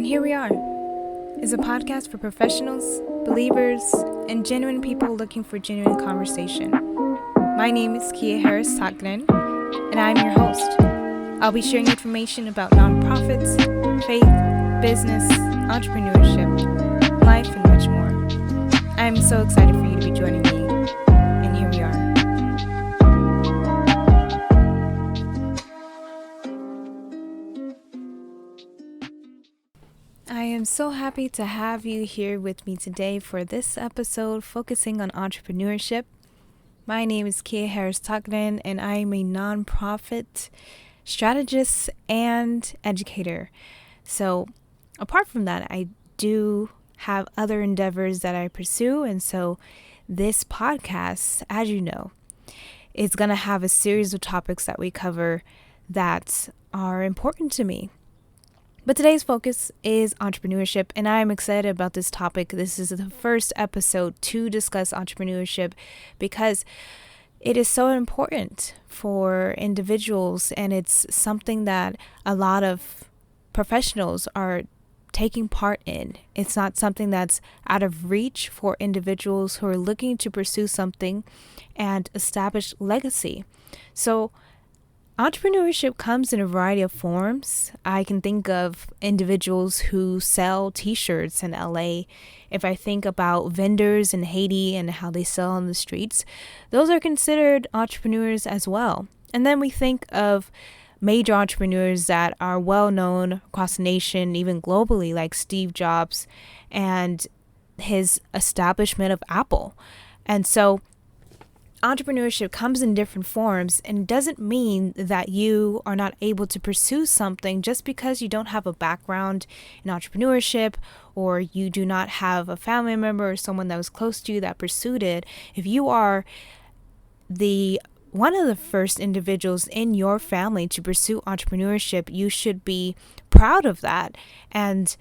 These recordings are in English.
And here we are, is a podcast for professionals, believers, and genuine people looking for genuine conversation. My name is Kia Harris Taklen, and I'm your host. I'll be sharing information about nonprofits, faith, business, entrepreneurship, life, and much more. I'm so excited for you to be joining me, and here we are. I am so happy to have you here with me today for this episode focusing on entrepreneurship. My name is Kia Harris Taklen, and I am a nonprofit strategist and educator. So apart from that, I do have other endeavors that I pursue. And so this podcast, as you know, is going to have a series of topics that we cover that are important to me. But today's focus is entrepreneurship, and I'm excited about this topic. This is the first episode to discuss entrepreneurship because it is so important for individuals, and it's something that a lot of professionals are taking part in. It's not something that's out of reach for individuals who are looking to pursue something and establish legacy. So entrepreneurship comes in a variety of forms. I can think of individuals who sell t-shirts in LA. If I think about vendors in Haiti and how they sell on the streets, those are considered entrepreneurs as well. And then we think of major entrepreneurs that are well known across the nation, even globally, like Steve Jobs and his establishment of Apple. And so entrepreneurship comes in different forms, and it doesn't mean that you are not able to pursue something just because you don't have a background in entrepreneurship or you do not have a family member or someone that was close to you that pursued it. If you are one of the first individuals in your family to pursue entrepreneurship, you should be proud of that and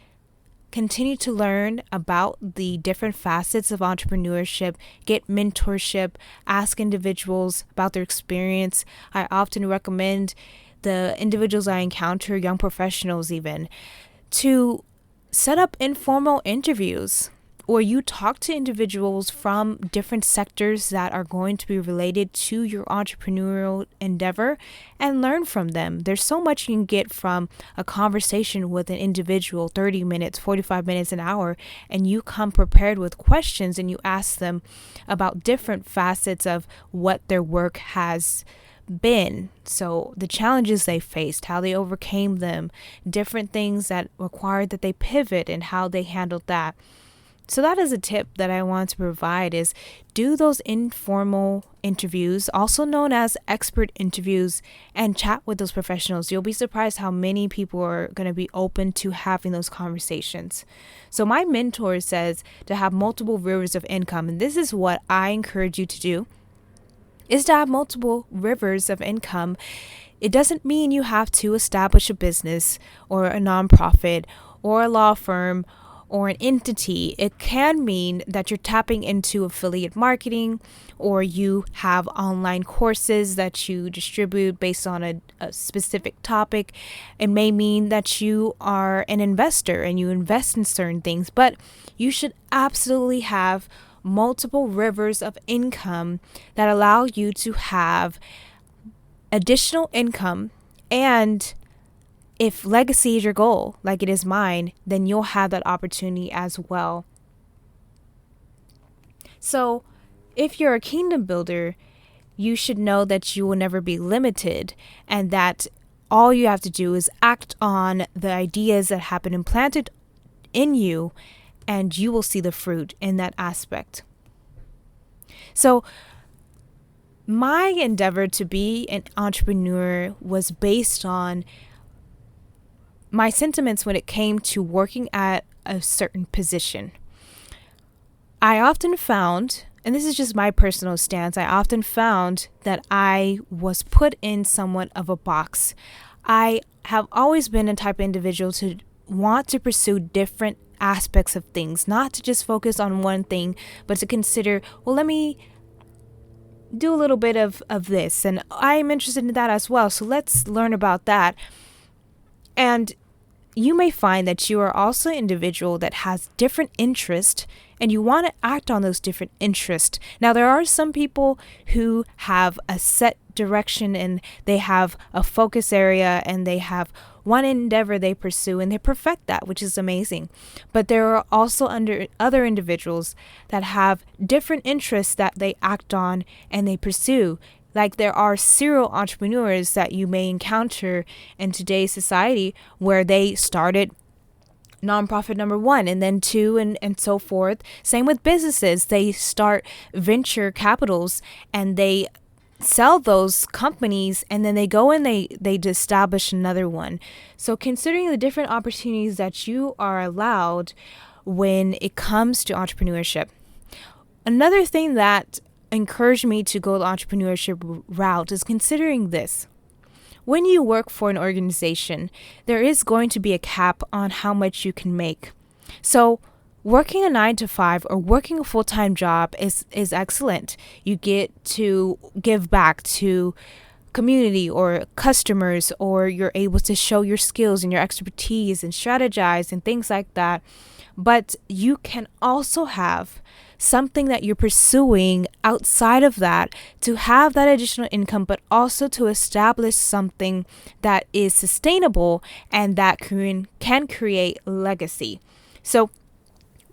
continue to learn about the different facets of entrepreneurship, get mentorship, ask individuals about their experience. I often recommend the individuals I encounter, young professionals even, to set up informal interviews, or you talk to individuals from different sectors that are going to be related to your entrepreneurial endeavor and learn from them. There's so much you can get from a conversation with an individual, 30 minutes, 45 minutes, an hour, and you come prepared with questions and you ask them about different facets of what their work has been. So the challenges they faced, how they overcame them, different things that required that they pivot and how they handled that. So that is a tip that I want to provide, is do those informal interviews, also known as expert interviews, and chat with those professionals. You'll be surprised how many people are going to be open to having those conversations. So my mentor says to have multiple rivers of income, and this is what I encourage you to do, is to have multiple rivers of income. It doesn't mean you have to establish a business or a nonprofit or a law firm or an entity. It can mean that you're tapping into affiliate marketing, or you have online courses that you distribute based on a specific topic. It may mean that you are an investor and you invest in certain things, but you should absolutely have multiple rivers of income that allow you to have additional income. And if legacy is your goal, like it is mine, then you'll have that opportunity as well. So if you're a kingdom builder, you should know that you will never be limited, and that all you have to do is act on the ideas that have been implanted in you, and you will see the fruit in that aspect. So my endeavor to be an entrepreneur was based on my sentiments when it came to working at a certain position. I often found, and this is just my personal stance, I often found that I was put in somewhat of a box. I have always been a type of individual to want to pursue different aspects of things, not to just focus on one thing, but to consider, well, let me do a little bit of this, and I'm interested in that as well, so let's learn about that. And you may find that you are also an individual that has different interests and you want to act on those different interests. Now, there are some people who have a set direction and they have a focus area and they have one endeavor they pursue and they perfect that, which is amazing. But there are also other individuals that have different interests that they act on and they pursue. Like there are serial entrepreneurs that you may encounter in today's society where they started nonprofit number one and then two and so forth. Same with businesses. They start venture capitals and they sell those companies and then they go and they establish another one. So considering the different opportunities that you are allowed when it comes to entrepreneurship. Another thing that encouraged me to go the entrepreneurship route is considering this. When you work for an organization, there is going to be a cap on how much you can make. So working a 9 to 5 or working a full-time job is excellent. You get to give back to community or customers, or you're able to show your skills and your expertise and strategize and things like that. But you can also have something that you're pursuing outside of that to have that additional income, but also to establish something that is sustainable and that can create legacy. So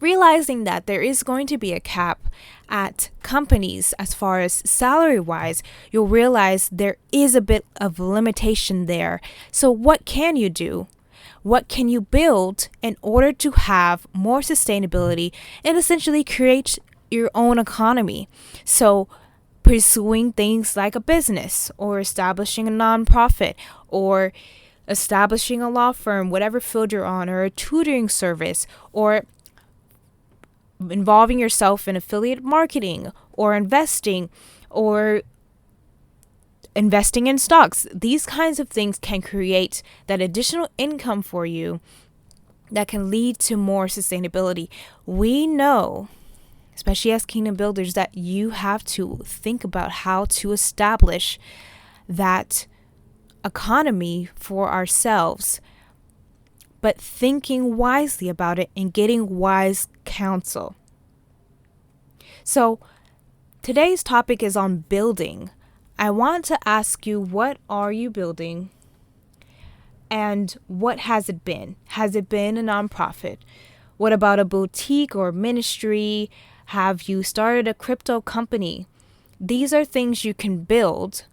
realizing that there is going to be a cap at companies as far as salary wise, you'll realize there is a bit of limitation there. So what can you do? What can you build in order to have more sustainability and essentially create your own economy? So pursuing things like a business or establishing a nonprofit or establishing a law firm, whatever field you're on, or a tutoring service, or involving yourself in affiliate marketing or investing in stocks. These kinds of things can create that additional income for you that can lead to more sustainability. We know, especially as kingdom builders, that you have to think about how to establish that economy for ourselves, but thinking wisely about it and getting wise counsel. So today's topic is on building. I want to ask you, what are you building? And what has it been? Has it been a nonprofit? What about a boutique or ministry? Have you started a crypto company? These are things you can build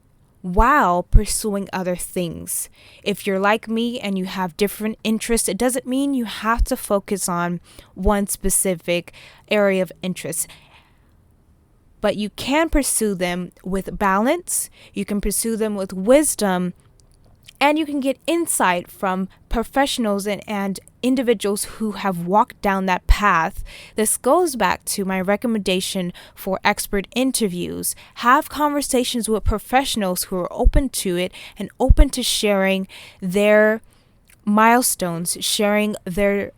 while pursuing other things. If you're like me and you have different interests, it doesn't mean you have to focus on one specific area of interest. But you can pursue them with balance, you can pursue them with wisdom, and you can get insight from professionals and individuals who have walked down that path. This goes back to my recommendation for expert interviews. Have conversations with professionals who are open to it and open to sharing their milestones, sharing their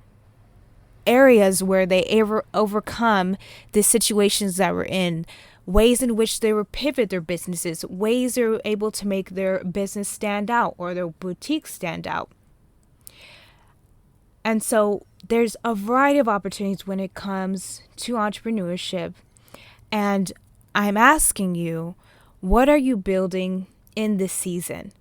areas where they ever overcome the situations that we're in, ways in which they would pivot their businesses, ways they're able to make their business stand out or their boutique stand out. And so there's a variety of opportunities when it comes to entrepreneurship. And I'm asking you, what are you building in this season?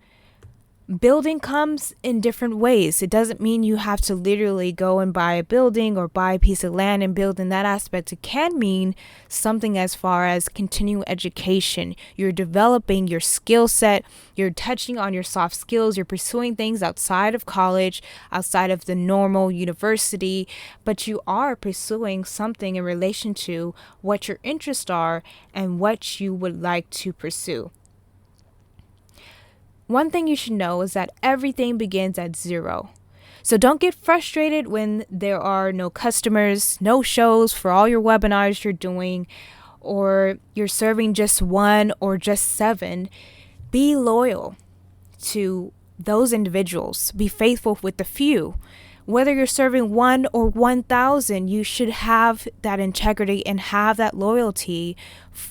Building comes in different ways. It doesn't mean you have to literally go and buy a building or buy a piece of land and build in that aspect. It can mean something as far as continuing education. You're developing your skill set. You're touching on your soft skills. You're pursuing things outside of college, outside of the normal university, but you are pursuing something in relation to what your interests are and what you would like to pursue. One thing you should know is that everything begins at zero. So don't get frustrated when there are no customers, no shows for all your webinars you're doing, or you're serving just one or just 7. Be loyal to those individuals. Be faithful with the few. Whether you're serving 1 or 1,000, you should have that integrity and have that loyalty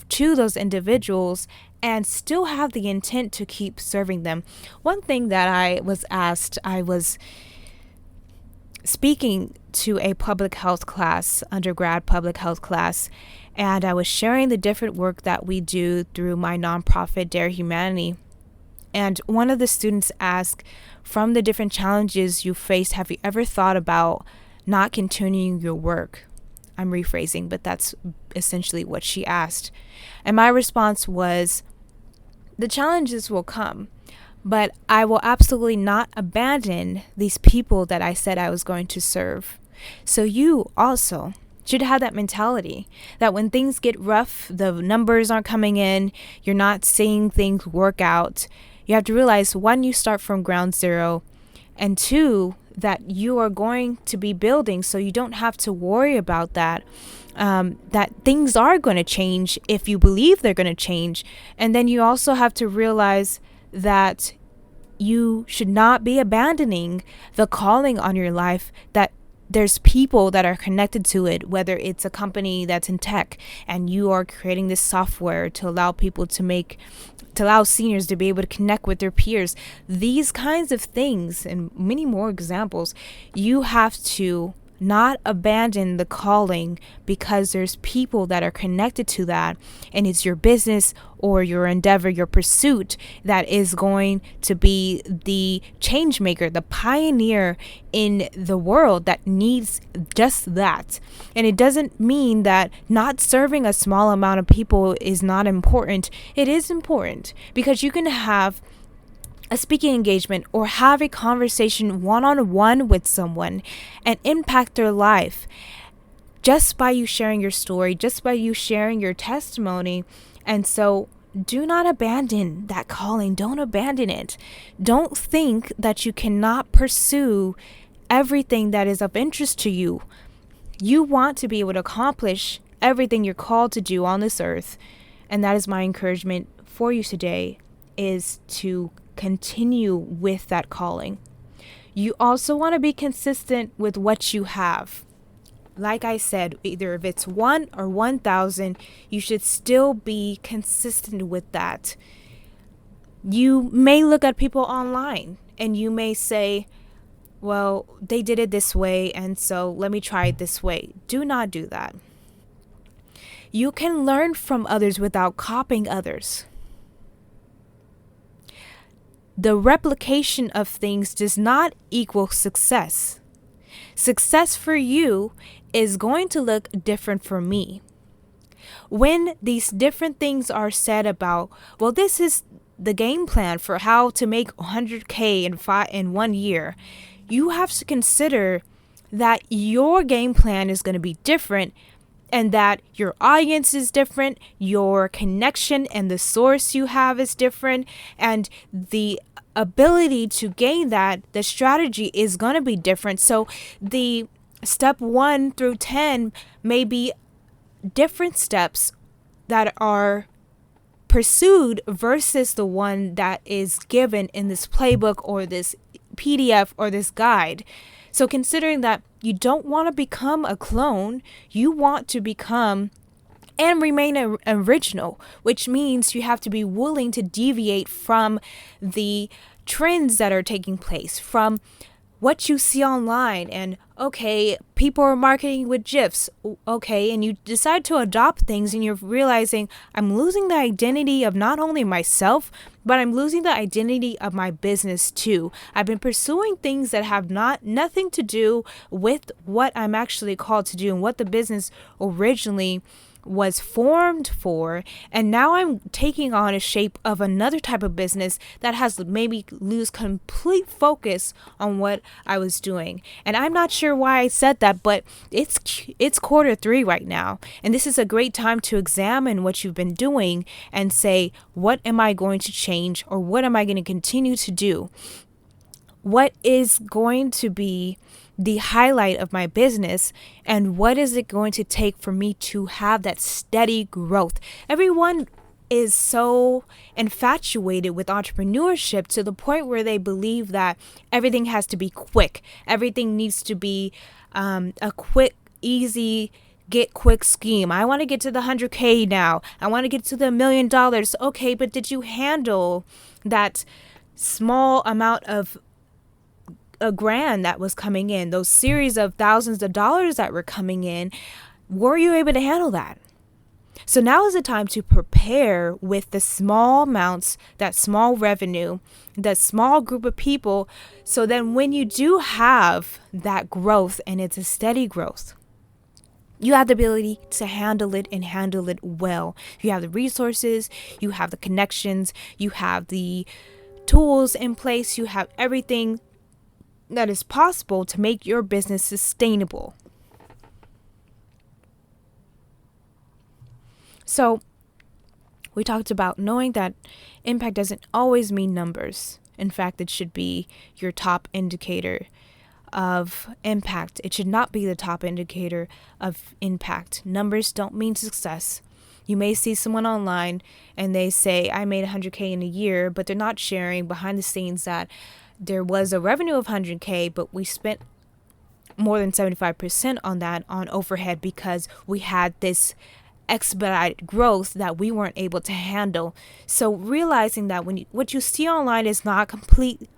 to those individuals and still have the intent to keep serving them. One thing that I was asked, I was speaking to a public health class, undergrad public health class, and I was sharing the different work that we do through my nonprofit, Dare Humanity. And one of the students asked, from the different challenges you faced, have you ever thought about not continuing your work? I'm rephrasing, but that's essentially what she asked. And my response was, the challenges will come, but I will absolutely not abandon these people that I said I was going to serve. So you also should have that mentality that when things get rough, the numbers aren't coming in, you're not seeing things work out. You have to realize, one, you start from ground zero, and two, that you are going to be building, so you don't have to worry about that. That things are going to change if you believe they're going to change. And then you also have to realize that you should not be abandoning the calling on your life, that there's people that are connected to it, whether it's a company that's in tech and you are creating this software to allow people to allow seniors to be able to connect with their peers. These kinds of things and many more examples, you have to not abandon the calling because there's people that are connected to that, and it's your business or your endeavor, your pursuit, that is going to be the change maker, the pioneer in the world that needs just that. And it doesn't mean that not serving a small amount of people is not important. It is important, because you can have a speaking engagement or have a conversation one-on-one with someone and impact their life just by you sharing your story, just by you sharing your testimony. And so do not abandon that calling. Don't abandon it. Don't think that you cannot pursue everything that is of interest to you. You want to be able to accomplish everything you're called to do on this earth. And that is my encouragement for you today, is to continue with that calling. You also want to be consistent with what you have. Like I said, either if it's 1 or 1,000, you should still be consistent with that. You may look at people online and you may say, well, they did it this way, and so let me try it this way. Do not do that. You can learn from others without copying others. The replication of things does not equal success. Success for you is going to look different for me. When these different things are said about, well, this is the game plan for how to make 100K in 1 year, you have to consider that your game plan is going to be different, and that your audience is different, your connection and the source you have is different, and the ability to gain that, the strategy is going to be different. So the step 1 through 10 may be different steps that are pursued versus the one that is given in this playbook or this PDF or this guide. So considering that you don't want to become a clone, you want to become and remain original, which means you have to be willing to deviate from the trends that are taking place, from what you see online. And okay, people are marketing with GIFs, okay, and you decide to adopt things and you're realizing, I'm losing the identity of not only myself, but I'm losing the identity of my business too. I've been pursuing things that have nothing to do with what I'm actually called to do and what the business originally was formed for, and now I'm taking on a shape of another type of business that has maybe lose complete focus on what I was doing. And I'm not sure why I said that, but it's Q3 right now, and this is a great time to examine what you've been doing and say, what am I going to change, or what am I going to continue to do? What is going to be the highlight of my business, and what is it going to take for me to have that steady growth? Everyone is so infatuated with entrepreneurship to the point where they believe that everything has to be quick. Everything needs to be a quick, easy, get quick scheme. I want to get to the 100K now. I want to get to the $1 million. Okay, but did you handle that small amount of a grand that was coming in, those series of thousands of dollars that were coming in, were you able to handle that? So now is the time to prepare with the small amounts, that small revenue, that small group of people. So then when you do have that growth, and it's a steady growth, you have the ability to handle it and handle it well. You have the resources, you have the connections, you have the tools in place, you have everything that is possible to make your business sustainable. So we talked about knowing that impact doesn't always mean numbers. In fact, it should be your top indicator of impact. It should not be the top indicator of impact. Numbers don't mean success. You may see someone online and they say, I made 100K in a year, but they're not sharing behind the scenes that there was a revenue of 100K, but we spent more than 75% on that on overhead because we had this expedited growth that we weren't able to handle. So realizing that what you see online is not complete,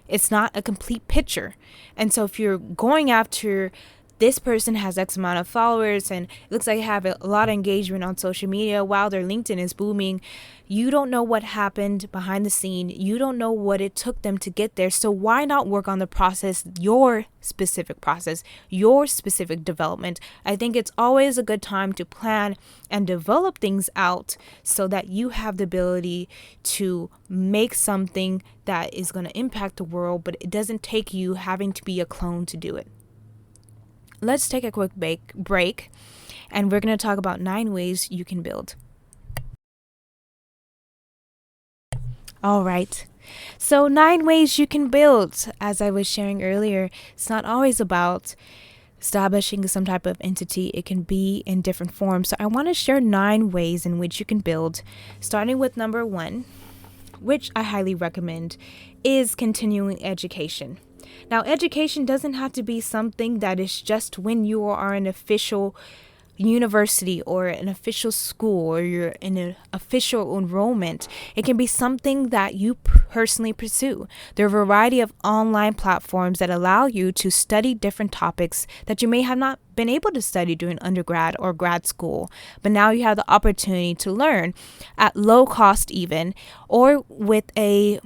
it's not a complete picture. And so if you're going after this person has X amount of followers and it looks like they have a lot of engagement on social media while their LinkedIn is booming, you don't know what happened behind the scene. You don't know what it took them to get there. So why not work on the process, your specific process, your specific development? I think it's always a good time to plan and develop things out so that you have the ability to make something that is going to impact the world, but it doesn't take you having to be a clone to do it. Let's take a quick break, and we're going to talk about 9 ways you can build. All right. So 9 ways you can build. As I was sharing earlier, it's not always about establishing some type of entity. It can be in different forms. So I want to share 9 ways in which you can build, starting with number 1, which I highly recommend, is continuing education. Now, education doesn't have to be something that is just when you are an official university or an official school or you're in an official enrollment. It can be something that you personally pursue. There are a variety of online platforms that allow you to study different topics that you may have not been able to study during undergrad or grad school, but now you have the opportunity to learn at low cost even, or with a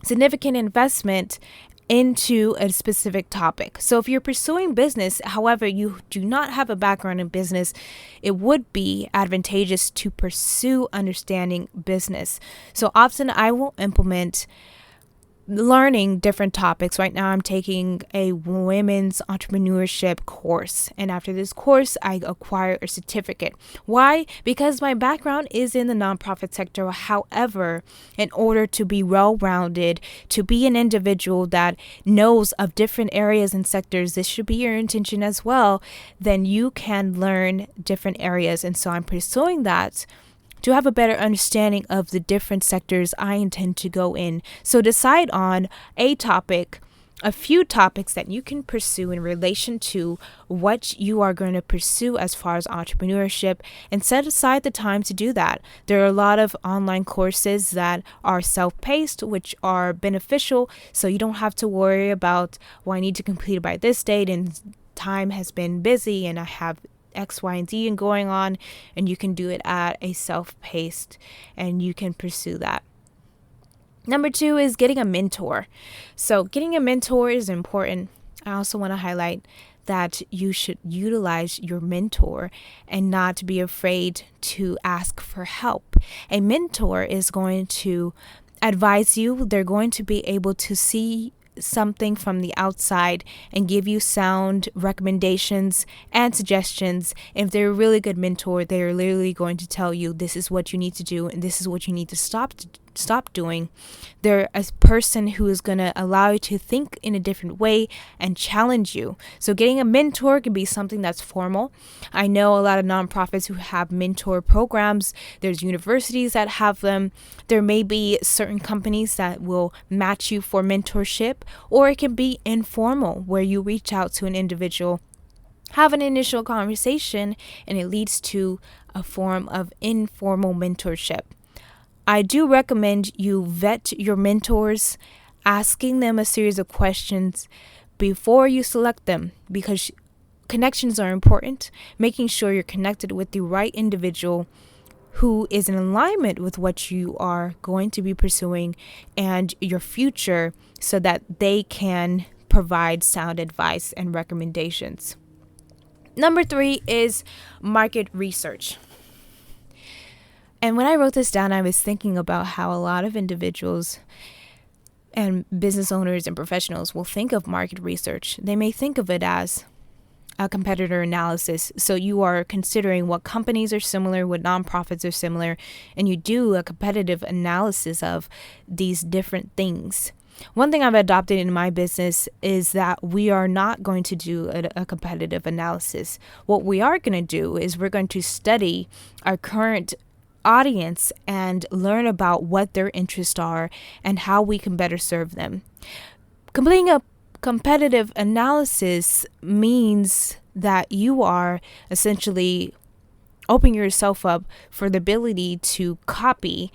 significant investment into a specific topic. So if you're pursuing business, however, you do not have a background in business, it would be advantageous to pursue understanding business. So often I will implement learning different topics. Right now I'm taking a women's entrepreneurship course, and after this course I acquire a certificate. Why? Because my background is in the nonprofit sector. However, in order to be well-rounded, to be an individual that knows of different areas and sectors, this should be your intention as well, then you can learn different areas. And so I'm pursuing that to have a better understanding of the different sectors I intend to go in. So decide on a topic, a few topics that you can pursue in relation to what you are going to pursue as far as entrepreneurship, and set aside the time to do that. There are a lot of online courses that are self-paced, which are beneficial, so you don't have to worry about, well, I need to complete it by this date and time has been busy and I have X, Y, and Z and going on, and you can do it at a self-paced and you can pursue that. Number 2 is getting a mentor. So getting a mentor is important. I also want to highlight that you should utilize your mentor and not be afraid to ask for help. A mentor is going to advise you. They're going to be able to see something from the outside and give you sound recommendations and suggestions. If they're a really good mentor, they're literally going to tell you this is what you need to do and this is what you need to stop doing. They're a person who is going to allow you to think in a different way and challenge you. So getting a mentor can be something that's formal. I know a lot of nonprofits who have mentor programs. There's universities that have them. There may be certain companies that will match you for mentorship, or it can be informal where you reach out to an individual, have an initial conversation, and it leads to a form of informal mentorship. I do recommend you vet your mentors asking them a series of questions before you select them, because connections are important. Making sure you're connected with the right individual who is in alignment with what you are going to be pursuing and your future, so that they can provide sound advice and recommendations. Number 3 is market research. And when I wrote this down, I was thinking about how a lot of individuals and business owners and professionals will think of market research. They may think of it as a competitor analysis. So you are considering what companies are similar, what nonprofits are similar, and you do a competitive analysis of these different things. One thing I've adopted in my business is that we are not going to do a competitive analysis. What we are going to do is we're going to study our current audience and learn about what their interests are and how we can better serve them. Completing a competitive analysis means that you are essentially opening yourself up for the ability to copy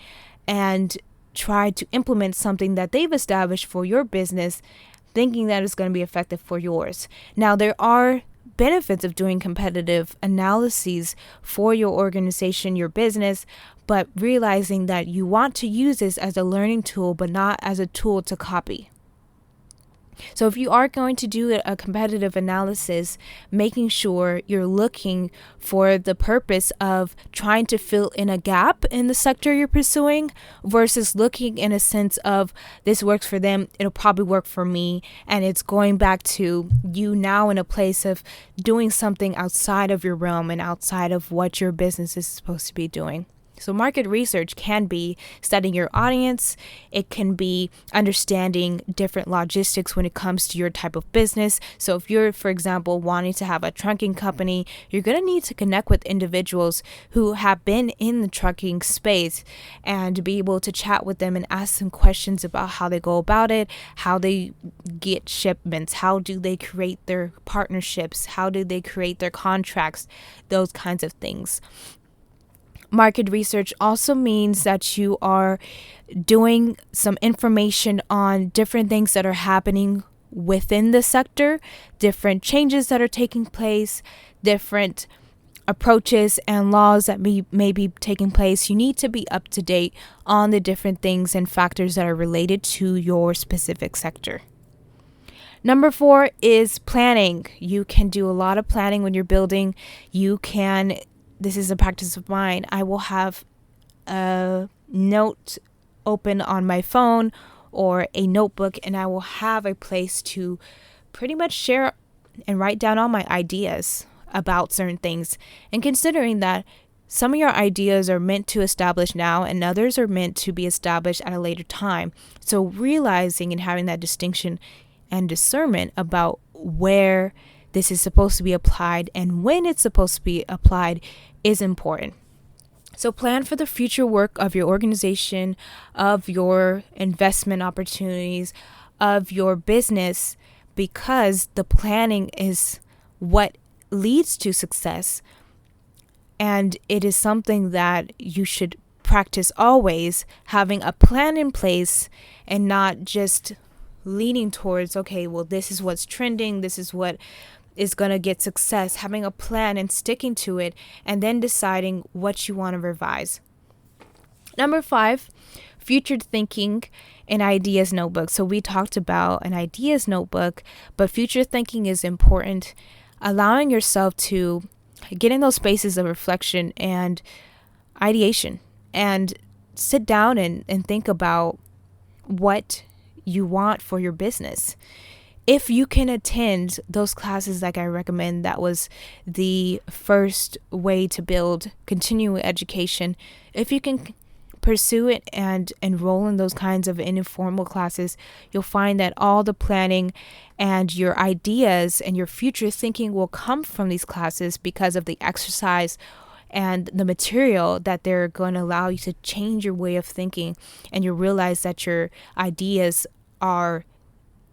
and try to implement something that they've established for your business, thinking that it's going to be effective for yours. Now, there are benefits of doing competitive analyses for your organization, your business, but realizing that you want to use this as a learning tool, but not as a tool to copy. So if you are going to do a competitive analysis, making sure you're looking for the purpose of trying to fill in a gap in the sector you're pursuing versus looking in a sense of this works for them, it'll probably work for me. And it's going back to you now in a place of doing something outside of your realm and outside of what your business is supposed to be doing. So market research can be studying your audience. It can be understanding different logistics when it comes to your type of business. So if you're, for example, wanting to have a trucking company, you're going to need to connect with individuals who have been in the trucking space and be able to chat with them and ask them questions about how they go about it, how they get shipments, how do they create their partnerships, how do they create their contracts, those kinds of things. Market research also means that you are doing some information on different things that are happening within the sector, different changes that are taking place, different approaches and laws that may be taking place. You need to be up to date on the different things and factors that are related to your specific sector. Number 4 is planning. You can do a lot of planning when you're building. This is a practice of mine. I will have a note open on my phone or a notebook, and I will have a place to pretty much share and write down all my ideas about certain things. And considering that some of your ideas are meant to establish now and others are meant to be established at a later time. So realizing and having that distinction and discernment about where this is supposed to be applied and when it's supposed to be applied is important. So plan for the future work of your organization, of your investment opportunities, of your business, because the planning is what leads to success. And it is something that you should practice always, having a plan in place and not just leaning towards, okay, well, this is what's trending, this is what is going to get success, having a plan and sticking to it, and then deciding what you want to revise. Number 5, future thinking and ideas notebook. So we talked about an ideas notebook, but future thinking is important. Allowing yourself to get in those spaces of reflection and ideation and sit down and think about what you want for your business. If you can attend those classes like I recommend, that was the first way to build continuing education. If you can pursue it and enroll in those kinds of informal classes, you'll find that all the planning and your ideas and your future thinking will come from these classes because of the exercise and the material that they're going to allow you to change your way of thinking, and you realize that your ideas are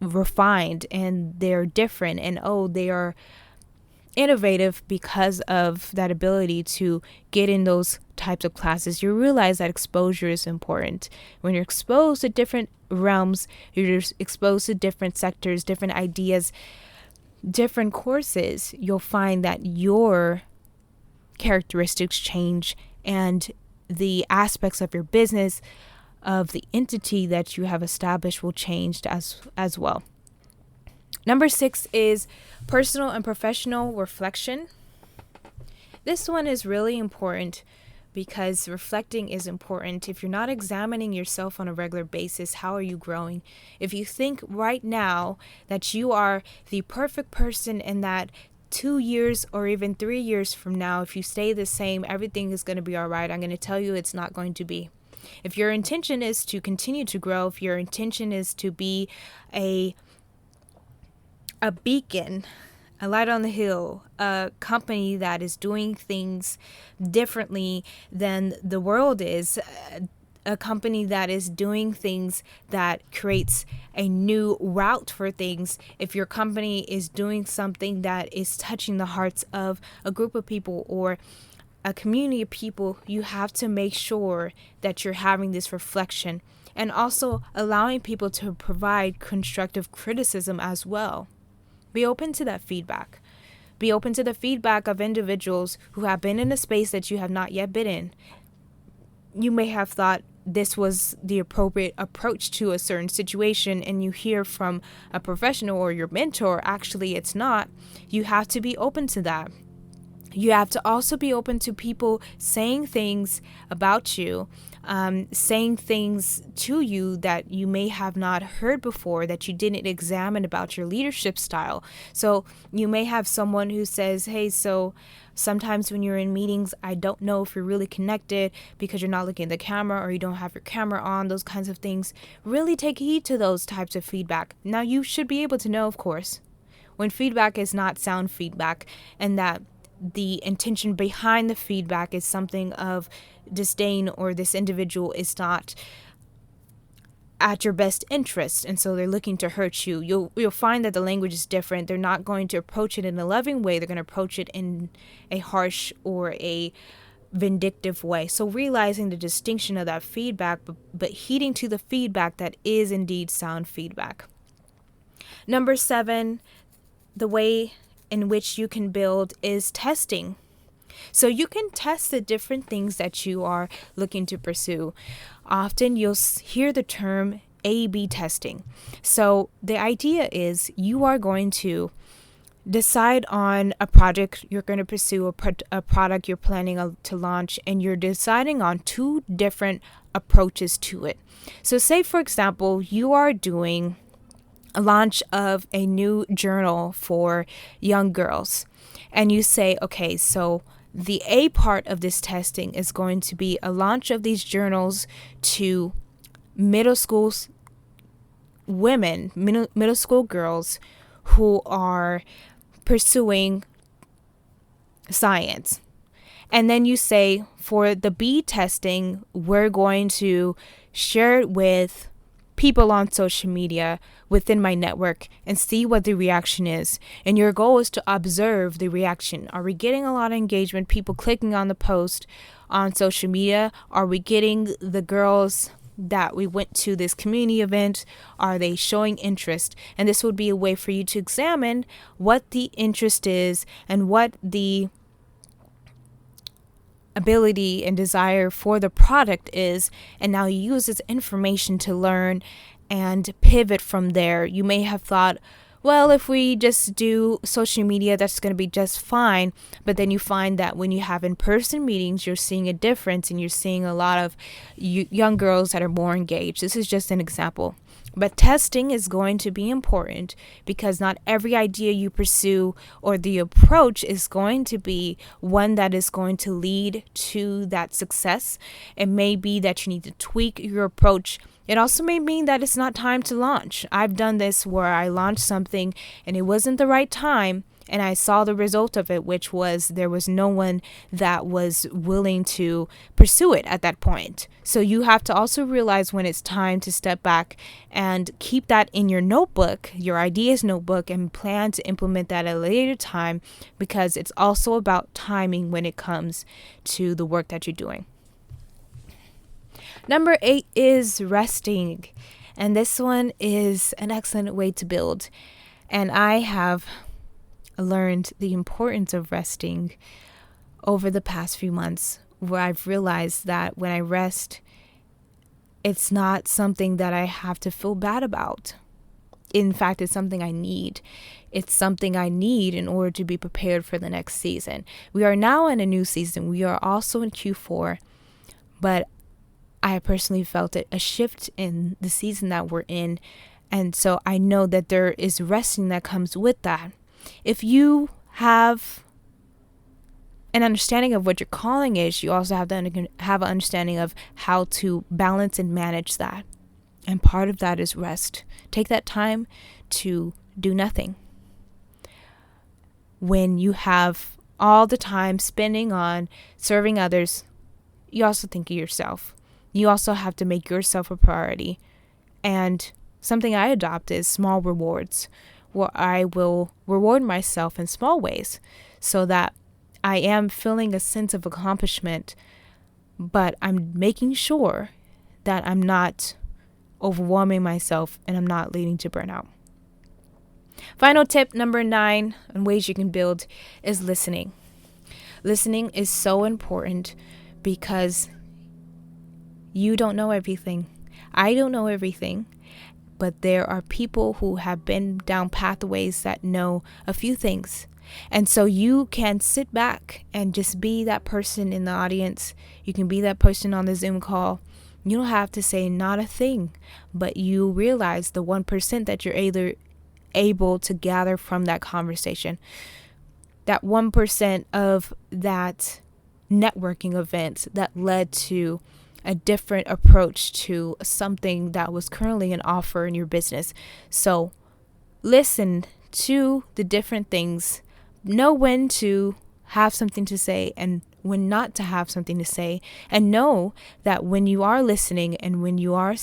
refined and they're different and they are innovative because of that ability to get in those types of classes, you realize that exposure is important. When you're exposed to different realms, you're exposed to different sectors, different ideas, different courses, you'll find that your characteristics change and the aspects of your business, of the entity that you have established, will change as well. Number 6 is personal and professional reflection. This one is really important because reflecting is important. If you're not examining yourself on a regular basis, how are you growing? If you think right now that you are the perfect person and that 2 years or even 3 years from now, if you stay the same, everything is going to be all right, I'm going to tell you it's not going to be. If your intention is to continue to grow, if your intention is to be a beacon, a light on the hill, a company that is doing things differently than the world is, a company that is doing things that creates a new route for things, if your company is doing something that is touching the hearts of a group of people or a community of people, you have to make sure that you're having this reflection and also allowing people to provide constructive criticism as well. Be open to that feedback. Be open to the feedback of individuals who have been in a space that you have not yet been in. You may have thought this was the appropriate approach to a certain situation, and you hear from a professional or your mentor, actually it's not. You have to be open to that. You have to also be open to people saying things about you, saying things to you that you may have not heard before, that you didn't examine about your leadership style. So you may have someone who says, hey, so sometimes when you're in meetings, I don't know if you're really connected because you're not looking at the camera or you don't have your camera on, those kinds of things. Really take heed to those types of feedback. Now, you should be able to know, of course, when feedback is not sound feedback and that the intention behind the feedback is something of disdain or this individual is not at your best interest and so they're looking to hurt you. You'll find that the language is different. They're not going to approach it in a loving way. They're going to approach it in a harsh or a vindictive way. So realizing the distinction of that feedback, but heeding to the feedback that is indeed sound feedback. Number 7, the way in which you can build is testing. So you can test the different things that you are looking to pursue. Often you'll hear the term A/B testing. So the idea is you are going to decide on a project you're going to pursue, a product you're planning to launch, and you're deciding on 2 different approaches to it. So say, for example, you are doing a launch of a new journal for young girls. And you say, okay, so the A part of this testing is going to be a launch of these journals to middle school women, middle school girls who are pursuing science. And then you say, for the B testing, we're going to share it with people on social media within my network and see what the reaction is. And your goal is to observe the reaction. Are we getting a lot of engagement, people clicking on the post on social media? Are we getting the girls that we went to this community event? Are they showing interest? And this would be a way for you to examine what the interest is and what the ability and desire for the product is, and now you use this information to learn and pivot from there. You may have thought, well, if we just do social media, that's going to be just fine. But then you find that when you have in-person meetings, you're seeing a difference and you're seeing a lot of young girls that are more engaged. This is just an example. But testing is going to be important because not every idea you pursue or the approach is going to be one that is going to lead to that success. It may be that you need to tweak your approach. It also may mean that it's not time to launch. I've done this where I launched something and it wasn't the right time. And I saw the result of it, which was there was no one that was willing to pursue it at that point. So you have to also realize when it's time to step back and keep that in your notebook, your ideas notebook, and plan to implement that at a later time, because it's also about timing when it comes to the work that you're doing. Number 8 is resting. And this one is an excellent way to build. And I have learned the importance of resting over the past few months, where I've realized that when I rest, it's not something that I have to feel bad about. In fact, it's something I need. It's something I need in order to be prepared for the next season. We are now in a new season. We are also in Q4, but I personally felt a shift in the season that we're in. And so I know that there is resting that comes with that. If you have an understanding of what your calling is, you also have to have an understanding of how to balance and manage that. And part of that is rest. Take that time to do nothing. When you have all the time spending on serving others, you also think of yourself. You also have to make yourself a priority. And something I adopt is small rewards, where I will reward myself in small ways so that I am feeling a sense of accomplishment, but I'm making sure that I'm not overwhelming myself and I'm not leading to burnout. Final tip, number 9, on ways you can build, is listening. Listening is so important because you don't know everything. I don't know everything, but there are people who have been down pathways that know a few things. And so you can sit back and just be that person in the audience. You can be that person on the Zoom call. You don't have to say not a thing, but you realize the 1% that you're able to gather from that conversation. That 1% of that networking event that led to a different approach to something that was currently an offer in your business. So listen to the different things, know when to have something to say and when not to have something to say, and know that when you are listening and when you are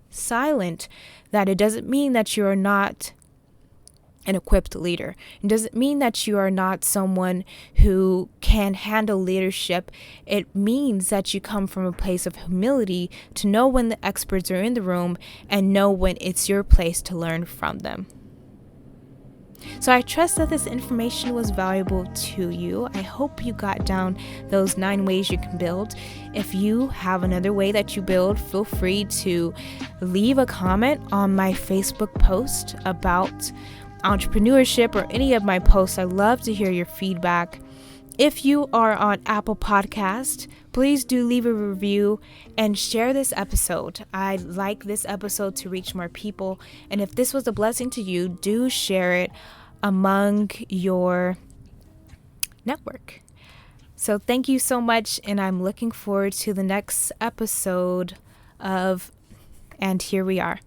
silent, that it doesn't mean that you are not an equipped leader. It doesn't mean that you are not someone who can handle leadership. It means that you come from a place of humility to know when the experts are in the room and know when it's your place to learn from them. So I trust that this information was valuable to you. I hope you got down those 9 ways you can build. If you have another way that you build, feel free to leave a comment on my Facebook post about entrepreneurship or any of my posts. I love to hear your feedback. If you are on Apple Podcast, please do leave a review and share this episode. I'd like this episode to reach more people. And if this was a blessing to you, do share it among your network. So thank you so much. And I'm looking forward to the next episode of And Here We Are.